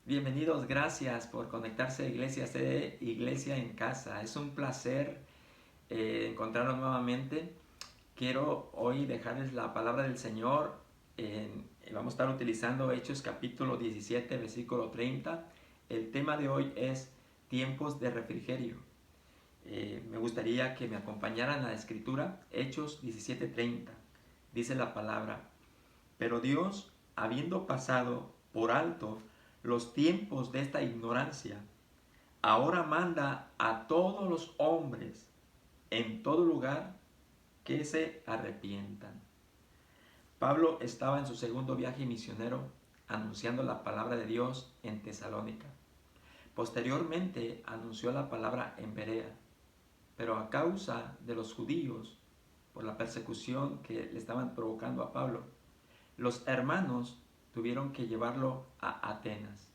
Bienvenidos, gracias por conectarse a Iglesia C, Iglesia en Casa. Es un placer encontrarnos nuevamente. Quiero hoy dejarles la palabra del Señor. Vamos a estar utilizando Hechos capítulo 17, versículo 30. El tema de hoy es tiempos de refrigerio. Me gustaría que me acompañaran a la escritura. Hechos 17:30. Dice la palabra: pero Dios, habiendo pasado por alto los tiempos de esta ignorancia, ahora manda a todos los hombres en todo lugar que se arrepientan. Pablo estaba en su segundo viaje misionero anunciando la palabra de Dios en Tesalónica. Posteriormente anunció la palabra en Berea, pero a causa de los judíos, por la persecución que le estaban provocando a Pablo, los hermanos tuvieron que llevarlo a Atenas.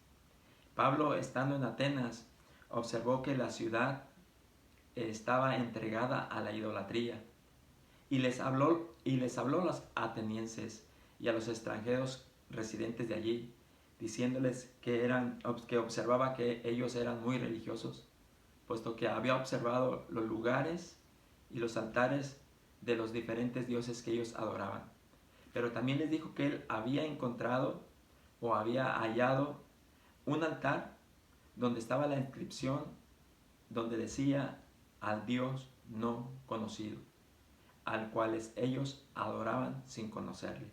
Pablo, estando en Atenas, observó que la ciudad estaba entregada a la idolatría y les habló a los atenienses y a los extranjeros residentes de allí, diciéndoles que observaba que ellos eran muy religiosos, puesto que había observado los lugares y los altares de los diferentes dioses que ellos adoraban. Pero también les dijo que él había encontrado o había hallado un altar donde estaba la inscripción donde decía al Dios no conocido, al cual ellos adoraban sin conocerle.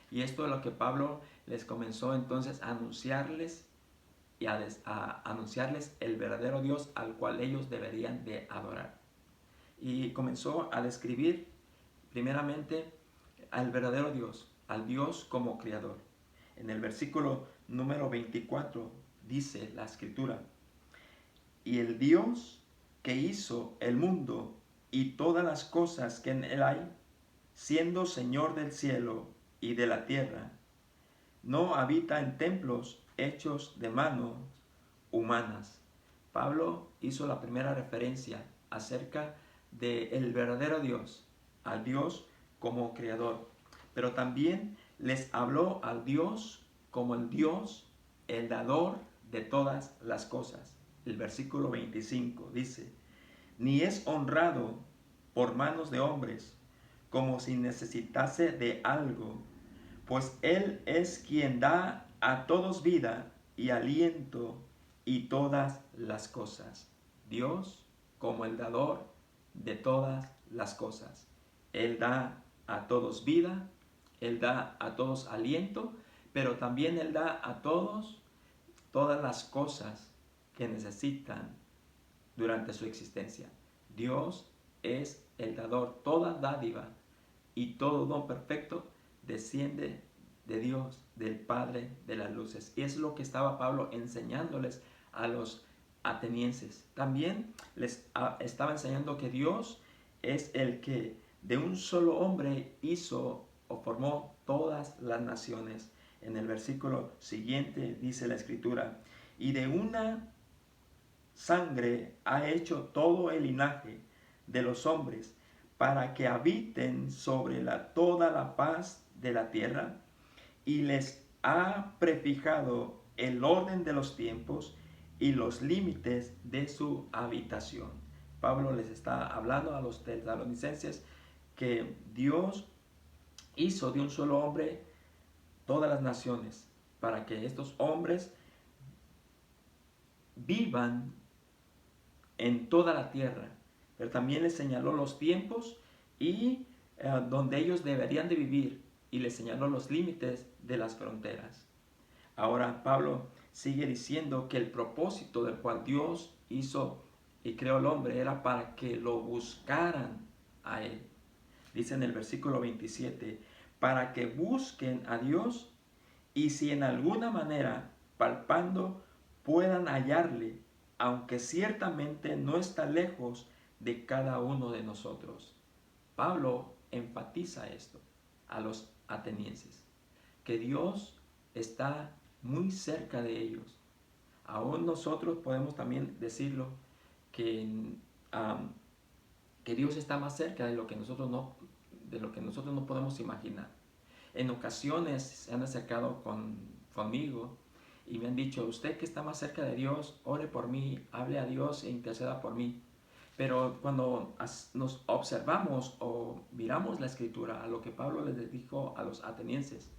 Y esto es lo que Pablo les comenzó entonces a anunciarles y a anunciarles el verdadero Dios al cual ellos deberían de adorar. Y comenzó a describir primeramente al verdadero Dios, al Dios como creador. En el versículo número 24 dice la escritura: y el Dios que hizo el mundo y todas las cosas que en él hay, siendo Señor del cielo y de la tierra, no habita en templos hechos de manos humanas. Pablo hizo la primera referencia acerca del verdadero Dios, al Dios como creador, pero también les habló al Dios como el Dios, el dador de todas las cosas. El versículo 25 dice: ni es honrado por manos de hombres, como si necesitase de algo, pues Él es quien da a todos vida y aliento y todas las cosas. Dios como el dador de todas las cosas. Él da a todos vida, Él da a todos aliento, pero también Él da a todos todas las cosas que necesitan durante su existencia. Dios es el dador. Toda dádiva y todo don perfecto desciende de Dios, del Padre de las luces. Y es lo que estaba Pablo enseñándoles a los atenienses. También les estaba enseñando que Dios es el que de un solo hombre hizo o formó todas las naciones. En el versículo siguiente dice la escritura: y de una sangre ha hecho todo el linaje de los hombres, para que habiten sobre toda la paz de la tierra, y les ha prefijado el orden de los tiempos y los límites de su habitación. Pablo les está hablando a los tesalonicenses que Dios hizo de un solo hombre todas las naciones, para que estos hombres vivan en toda la tierra, pero también les señaló los tiempos y donde ellos deberían de vivir, y les señaló los límites de las fronteras. Ahora Pablo sigue diciendo que el propósito del cual Dios hizo y creó al hombre era para que lo buscaran a él. Dice en el versículo 27, para que busquen a Dios y si en alguna manera palpando puedan hallarle, aunque ciertamente no está lejos de cada uno de nosotros. Pablo enfatiza esto a los atenienses, que Dios está muy cerca de ellos. Aún nosotros podemos también decirlo, que, que Dios está más cerca de lo que nosotros no podemos imaginar. En ocasiones se han acercado conmigo y me han dicho, usted que está más cerca de Dios, ore por mí, hable a Dios e interceda por mí. Pero cuando nos observamos o miramos la escritura, a lo que Pablo les dijo a los atenienses,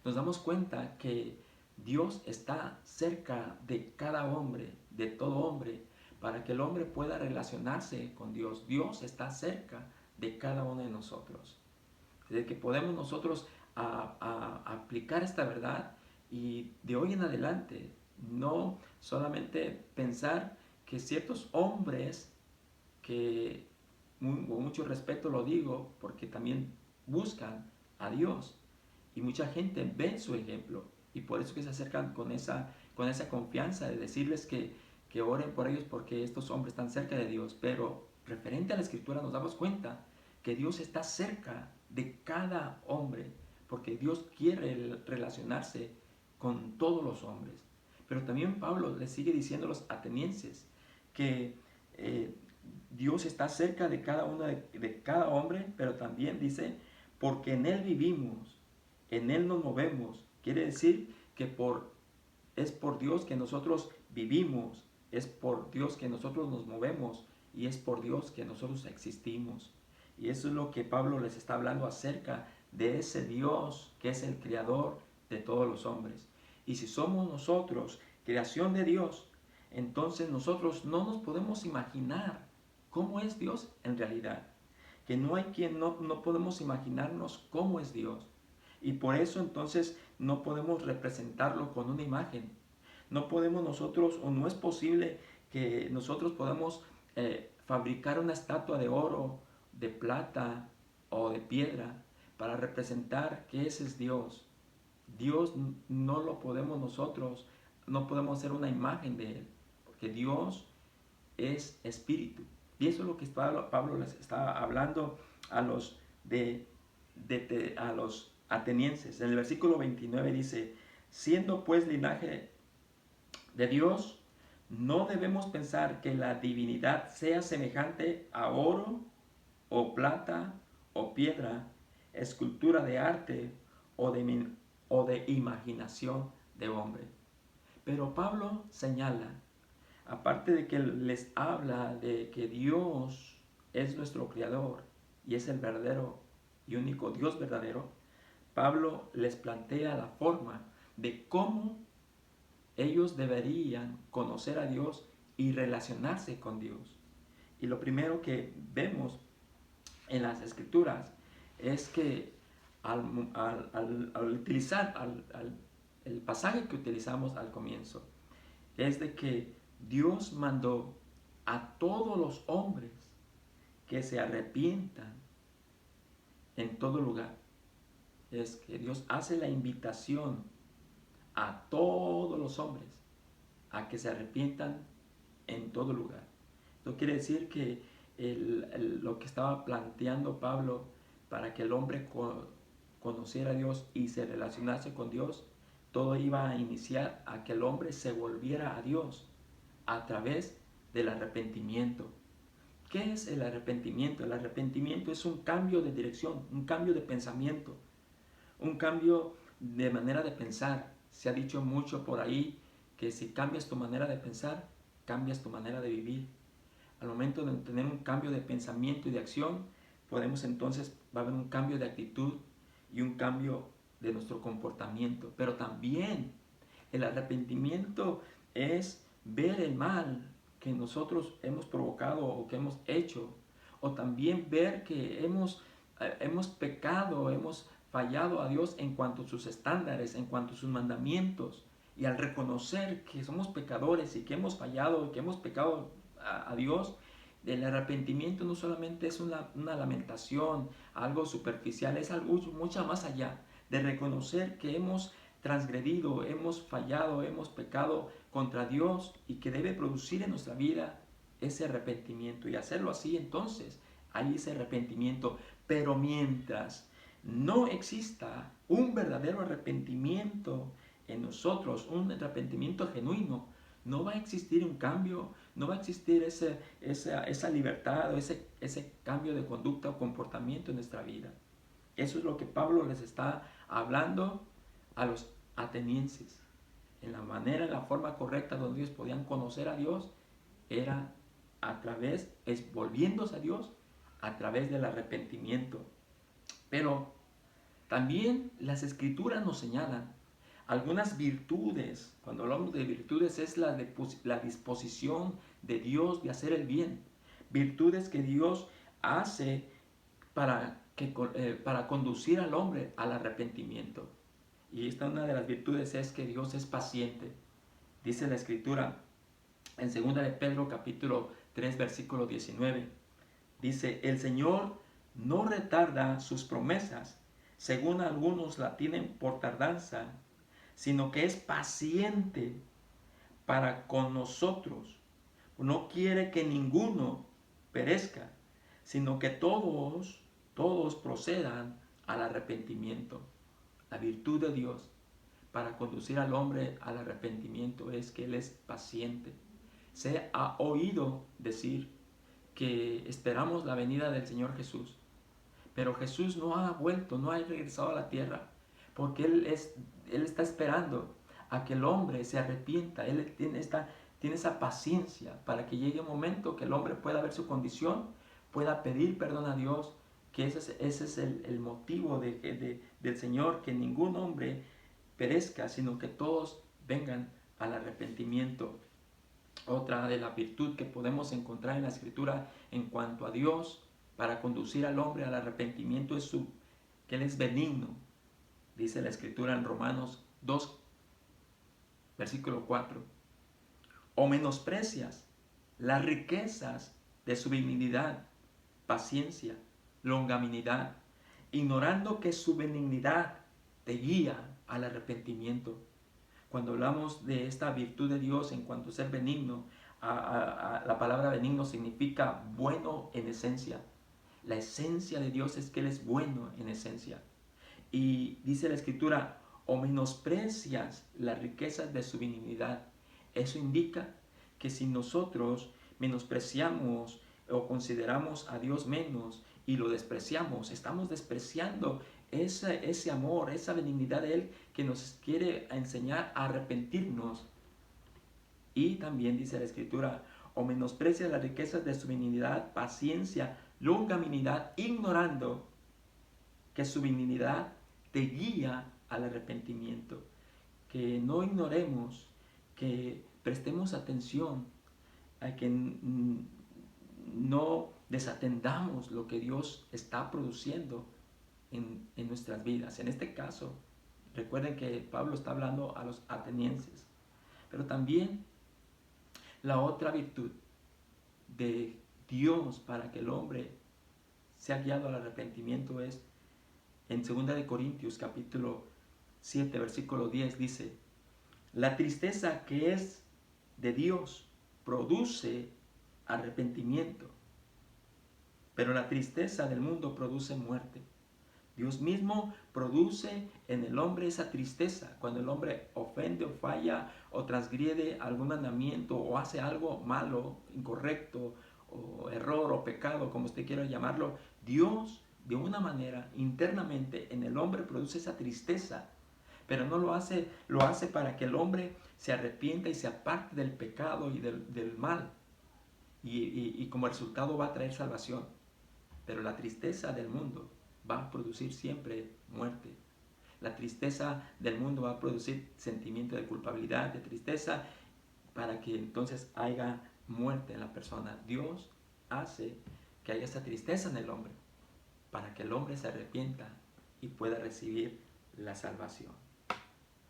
nos damos cuenta que Dios está cerca de cada hombre, de todo hombre, para que el hombre pueda relacionarse con Dios. Dios está cerca de cada uno de nosotros. De que podemos nosotros aplicar esta verdad y de hoy en adelante no solamente pensar que ciertos hombres que con mucho respeto lo digo porque también buscan a Dios y mucha gente ve su ejemplo y por eso que se acercan con esa confianza de decirles que oren por ellos porque estos hombres están cerca de Dios, pero referente a la escritura nos damos cuenta que Dios está cerca de cada hombre porque Dios quiere relacionarse con todos los hombres. Pero también Pablo le sigue diciendo a los atenienses que Dios está cerca de cada uno de cada hombre, pero también dice, porque en Él vivimos, en Él nos movemos. Quiere decir que es por Dios que nosotros vivimos, es por Dios que nosotros nos movemos y es por Dios que nosotros existimos. Y eso es lo que Pablo les está hablando acerca de ese Dios que es el creador de todos los hombres. Y si somos nosotros creación de Dios, entonces nosotros no nos podemos imaginar cómo es Dios en realidad. Que no hay quien no podemos imaginarnos cómo es Dios. Y por eso entonces no podemos representarlo con una imagen. No podemos nosotros, o no es posible que nosotros podamos fabricar una estatua de oro, de plata o de piedra para representar que ese es Dios. Dios no lo podemos nosotros, no podemos hacer una imagen de Él, porque Dios es espíritu. Y eso es lo que Pablo les está hablando a los, a los atenienses. En el versículo 29 dice, siendo pues linaje de Dios, no debemos pensar que la divinidad sea semejante a oro o plata o piedra, escultura de arte o de imaginación de hombre. Pero Pablo señala, aparte de que les habla de que Dios es nuestro creador y es el verdadero y único Dios verdadero, Pablo les plantea la forma de cómo ellos deberían conocer a Dios y relacionarse con Dios. Y lo primero que vemos en las escrituras es que al utilizar el pasaje que utilizamos al comienzo, es de que Dios mandó a todos los hombres que se arrepientan en todo lugar. Es que Dios hace la invitación a todos los hombres a que se arrepientan en todo lugar. Esto quiere decir que lo que estaba planteando Pablo para que el hombre conociera a Dios y se relacionase con Dios, todo iba a iniciar a que el hombre se volviera a Dios a través del arrepentimiento. ¿Qué es el arrepentimiento? El arrepentimiento es un cambio de dirección, un cambio de pensamiento, un cambio de manera de pensar. Se ha dicho mucho por ahí que si cambias tu manera de pensar, cambias tu manera de vivir. Al momento de tener un cambio de pensamiento y de acción, podemos entonces, va a haber un cambio de actitud y un cambio de nuestro comportamiento. Pero también el arrepentimiento es ver el mal que nosotros hemos provocado o que hemos hecho, o también ver que hemos pecado, hemos fallado a Dios en cuanto a sus estándares, en cuanto a sus mandamientos. Y al reconocer que somos pecadores y que hemos fallado, que hemos pecado a Dios, el arrepentimiento no solamente es una lamentación, algo superficial, es algo mucho más allá de reconocer que hemos transgredido, hemos fallado, hemos pecado contra Dios y que debe producir en nuestra vida ese arrepentimiento. Y hacerlo así, entonces, hay ese arrepentimiento. Pero mientras no exista un verdadero arrepentimiento en nosotros, un arrepentimiento genuino, no va a existir un cambio, no va a existir esa libertad o ese cambio de conducta o comportamiento en nuestra vida. Eso es lo que Pablo les está hablando a los atenienses. en la manera, en la forma correcta donde ellos podían conocer a Dios, era volviéndose a Dios a través del arrepentimiento. Pero también las escrituras nos señalan algunas virtudes. Cuando hablamos de virtudes es la disposición de Dios de hacer el bien. Virtudes que Dios hace para conducir al hombre al arrepentimiento. Y una de las virtudes es que Dios es paciente. Dice la escritura en 2 de Pedro capítulo 3 versículo 19. Dice, el Señor no retarda sus promesas, según algunos la tienen por tardanza, sino que es paciente para con nosotros. No quiere que ninguno perezca, sino que todos procedan al arrepentimiento. La virtud de Dios para conducir al hombre al arrepentimiento es que Él es paciente. Se ha oído decir que esperamos la venida del Señor Jesús, pero Jesús no ha vuelto, no ha regresado a la tierra, porque Él está esperando a que el hombre se arrepienta. Él tiene esa paciencia para que llegue un momento que el hombre pueda ver su condición, pueda pedir perdón a Dios, que ese es el motivo del Señor, que ningún hombre perezca, sino que todos vengan al arrepentimiento. Otra de la virtud que podemos encontrar en la Escritura en cuanto a Dios para conducir al hombre al arrepentimiento es que Él es benigno. Dice la Escritura en Romanos 2, versículo 4. O menosprecias las riquezas de su benignidad, paciencia, longanimidad, ignorando que su benignidad te guía al arrepentimiento. Cuando hablamos de esta virtud de Dios en cuanto a ser benigno, la palabra benigno significa bueno en esencia. La esencia de Dios es que Él es bueno en esencia. Y dice la Escritura, o menosprecias las riquezas de su benignidad. Eso indica que si nosotros menospreciamos o consideramos a Dios menos y lo despreciamos, estamos despreciando ese amor, esa benignidad de Él que nos quiere enseñar a arrepentirnos. Y también dice la Escritura, o menosprecia las riquezas de su benignidad, paciencia, longanimidad, ignorando que su benignidad te guía al arrepentimiento. Que no ignoremos, que prestemos atención, a que no desatendamos lo que Dios está produciendo en nuestras vidas. En este caso, recuerden que Pablo está hablando a los atenienses, pero también la otra virtud de Dios para que el hombre sea guiado al arrepentimiento es en 2 de Corintios capítulo 7 versículo 10 dice, la tristeza que es de Dios produce arrepentimiento, pero la tristeza del mundo produce muerte. Dios mismo produce en el hombre esa tristeza. Cuando el hombre ofende o falla o transgrede algún mandamiento o hace algo malo, incorrecto, o error o pecado, como usted quiera llamarlo, Dios de una manera internamente en el hombre produce esa tristeza. Pero no lo hace para que el hombre se arrepienta y se aparte del pecado y del mal. Y como resultado va a traer salvación. Pero la tristeza del mundo va a producir siempre muerte. La tristeza del mundo va a producir sentimiento de culpabilidad, de tristeza, para que entonces haya muerte en la persona. Dios hace que haya esa tristeza en el hombre, para que el hombre se arrepienta y pueda recibir la salvación.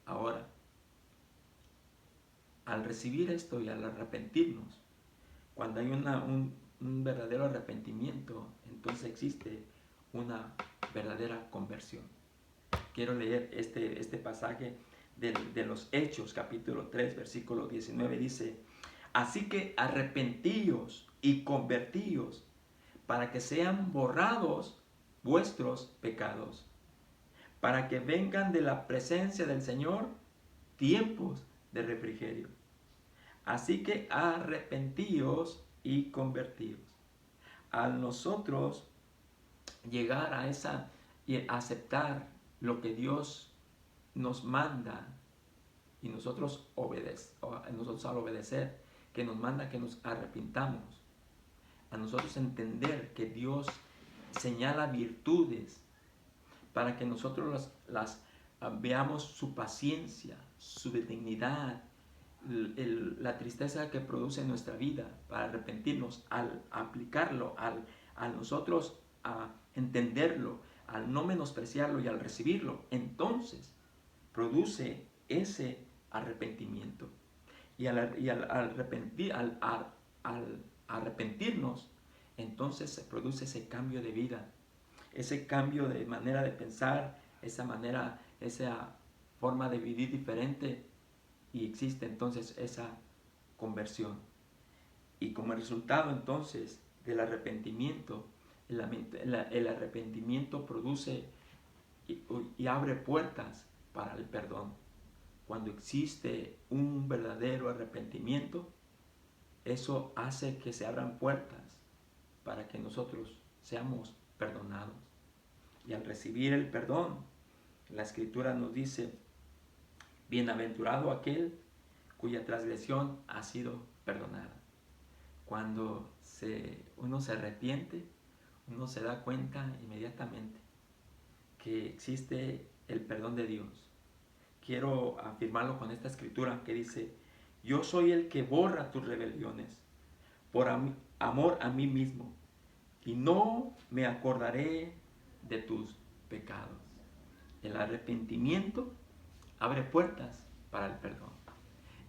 Ahora, al recibir esto y al arrepentirnos, cuando hay un verdadero arrepentimiento, entonces existe una verdadera conversión. Quiero leer este pasaje de los Hechos, capítulo 3, versículo 19, dice, así que arrepentíos y convertíos para que sean borrados vuestros pecados, para que vengan de la presencia del Señor tiempos de refrigerio. Así que arrepentíos y convertíos. Al nosotros llegar a y aceptar lo que Dios nos manda Y nosotros al obedecer, que nos manda que nos arrepintamos, a nosotros entender que Dios señala virtudes para que nosotros veamos su paciencia, su benignidad, la tristeza que produce en nuestra vida, para arrepentirnos, al aplicarlo, al nosotros a entenderlo, al no menospreciarlo y al recibirlo, entonces produce ese arrepentimiento. Y al arrepentirnos, entonces se produce ese cambio de vida, ese cambio de manera de pensar, esa forma de vivir diferente, y existe entonces esa conversión. Y como resultado entonces del arrepentimiento, el arrepentimiento produce y abre puertas para el perdón. Cuando existe un verdadero arrepentimiento, eso hace que se abran puertas para que nosotros seamos perdonados. Y al recibir el perdón, la Escritura nos dice: bienaventurado aquel cuya transgresión ha sido perdonada. Cuando uno se arrepiente, uno se da cuenta inmediatamente que existe el perdón de Dios. Quiero afirmarlo con esta escritura que dice: yo soy el que borra tus rebeliones por amor a mí mismo, y no me acordaré de tus pecados. El arrepentimiento abre puertas para el perdón.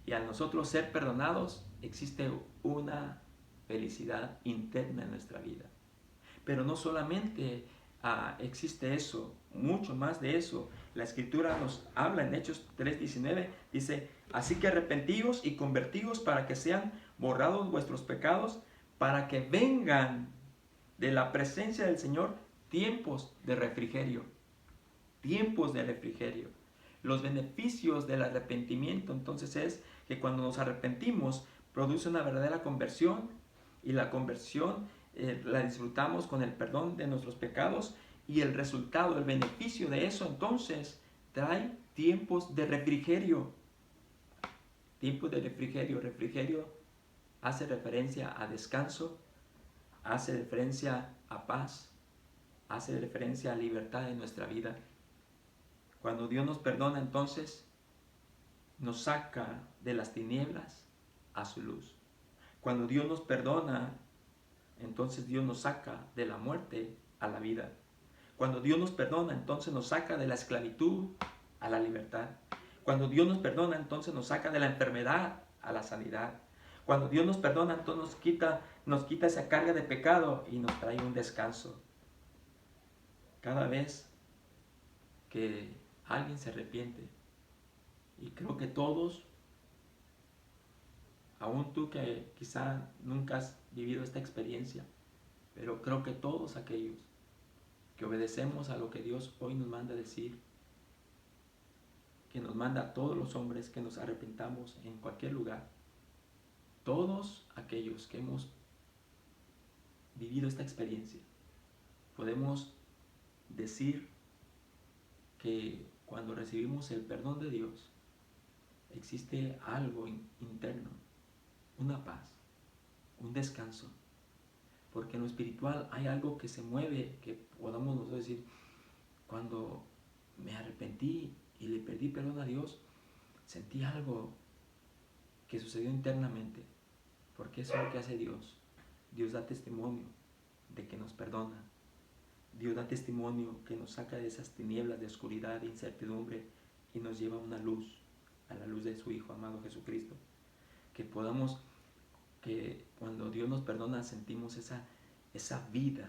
Y al nosotros ser perdonados, existe una felicidad interna en nuestra vida. Pero no solamente existe eso, mucho más de eso. La Escritura nos habla en Hechos 3:19, dice: así que arrepentíos y convertíos para que sean borrados vuestros pecados, para que vengan de la presencia del Señor tiempos de refrigerio. Tiempos de refrigerio. Los beneficios del arrepentimiento entonces es que cuando nos arrepentimos produce una verdadera conversión, y la conversión la disfrutamos con el perdón de nuestros pecados, y el resultado, el beneficio de eso entonces trae tiempos de refrigerio. Tiempos de refrigerio. Refrigerio hace referencia a descanso, hace referencia a paz, hace referencia a libertad en nuestra vida. Cuando Dios nos perdona, entonces nos saca de las tinieblas a su luz. Cuando Dios nos perdona, entonces Dios nos saca de la muerte a la vida. Cuando Dios nos perdona, entonces nos saca de la esclavitud a la libertad. Cuando Dios nos perdona, entonces nos saca de la enfermedad a la sanidad. Cuando Dios nos perdona, entonces nos quita esa carga de pecado y nos trae un descanso. Cada vez que alguien se arrepiente, y creo que todos, aún tú que quizá nunca has vivido esta experiencia, pero creo que todos aquellos que obedecemos a lo que Dios hoy nos manda decir, que nos manda a todos los hombres que nos arrepentamos en cualquier lugar, todos aquellos que hemos vivido esta experiencia, podemos decir que cuando recibimos el perdón de Dios, existe algo interno, una paz, un descanso, porque en lo espiritual hay algo que se mueve, que podamos nosotros decir: cuando me arrepentí y le pedí perdón a Dios, sentí algo que sucedió internamente, porque eso es lo que hace Dios. Dios da testimonio de que nos perdona. Dios da testimonio que nos saca de esas tinieblas de oscuridad, de incertidumbre, y nos lleva a una luz, a la luz de su Hijo amado Jesucristo. Que cuando Dios nos perdona sentimos esa vida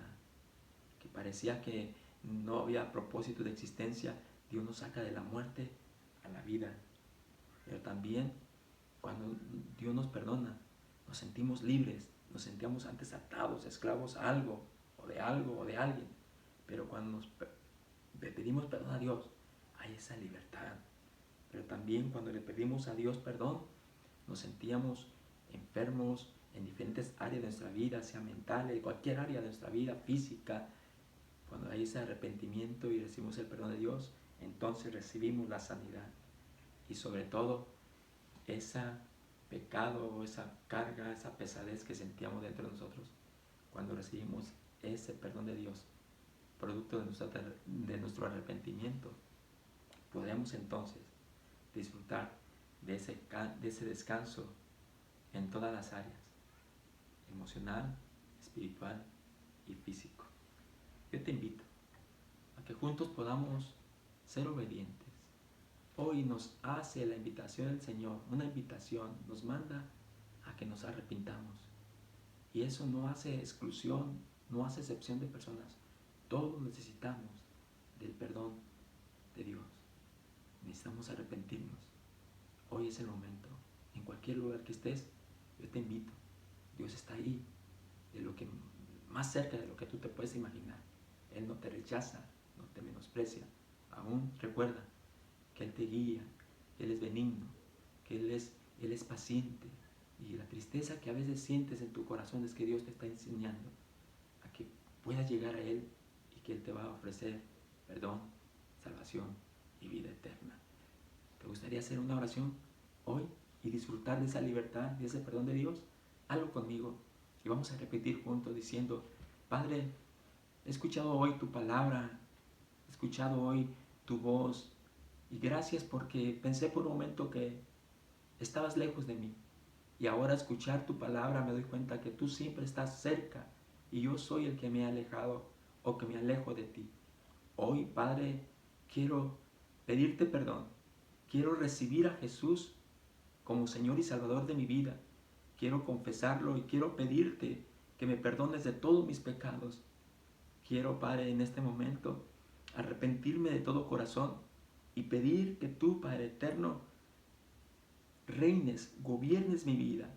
que parecía que no había propósito de existencia. Dios nos saca de la muerte a la vida. Pero también cuando Dios nos perdona, nos sentimos libres, nos sentíamos antes atados, esclavos a algo o de alguien. Pero cuando le pedimos perdón a Dios, hay esa libertad. Pero también cuando le pedimos a Dios perdón, nos sentíamos enfermos en diferentes áreas de nuestra vida, sea mental, en cualquier área de nuestra vida, física. Cuando hay ese arrepentimiento y recibimos el perdón de Dios, entonces recibimos la sanidad. Y sobre todo, ese pecado o esa carga, esa pesadez que sentíamos dentro de nosotros cuando recibimos ese perdón de Dios, producto de nuestro arrepentimiento. Podemos entonces disfrutar de ese descanso en todas las áreas, emocional, espiritual y físico. Yo te invito a que juntos podamos ser obedientes. Hoy nos hace la invitación el Señor, una invitación, nos manda a que nos arrepintamos. Y eso no hace exclusión, no hace excepción de personas. Todos necesitamos del perdón de Dios. Necesitamos arrepentirnos. Hoy es el momento. En cualquier lugar que estés, yo te invito. Dios está ahí, más cerca de lo que tú te puedes imaginar. Él no te rechaza, no te menosprecia. Aún recuerda que Él te guía, que Él es benigno, que Él es paciente. Y la tristeza que a veces sientes en tu corazón es que Dios te está enseñando a que puedas llegar a Él y que Él te va a ofrecer perdón, salvación y vida eterna. ¿Te gustaría hacer una oración hoy y disfrutar de esa libertad, de ese perdón de Dios? Hazlo conmigo y vamos a repetir juntos diciendo: Padre, he escuchado hoy tu palabra, he escuchado hoy tu voz, y gracias porque pensé por un momento que estabas lejos de mí. Y ahora escuchar tu palabra me doy cuenta que tú siempre estás cerca y yo soy el que me he alejado o que me alejo de ti. Hoy, Padre, quiero pedirte perdón. Quiero recibir a Jesús como Señor y Salvador de mi vida. Quiero confesarlo y quiero pedirte que me perdones de todos mis pecados. Quiero, Padre, en este momento arrepentirme de todo corazón y pedir que tú, Padre eterno, reines, gobiernes mi vida.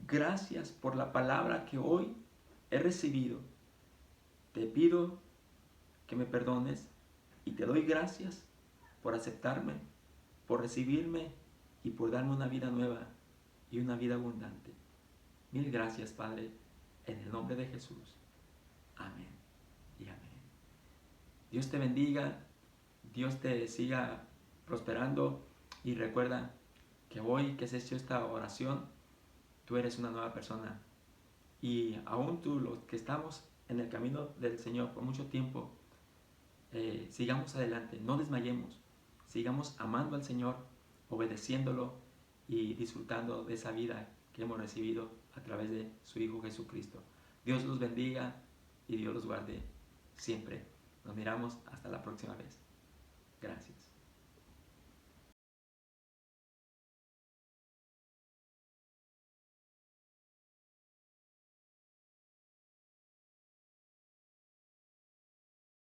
Gracias por la palabra que hoy he recibido. Te pido que me perdones y te doy gracias por aceptarme, por recibirme y por darme una vida nueva y una vida abundante. Mil gracias, Padre, en el nombre de Jesús. Amén y amén. Dios te bendiga, Dios te siga prosperando y recuerda que hoy que has hecho esta oración, tú eres una nueva persona. Y aún tú, los que estamos en el camino del Señor por mucho tiempo, sigamos adelante, no desmayemos, sigamos amando al Señor, obedeciéndolo y disfrutando de esa vida que hemos recibido a través de su Hijo Jesucristo. Dios los bendiga y Dios los guarde siempre. Nos miramos hasta la próxima vez. Gracias.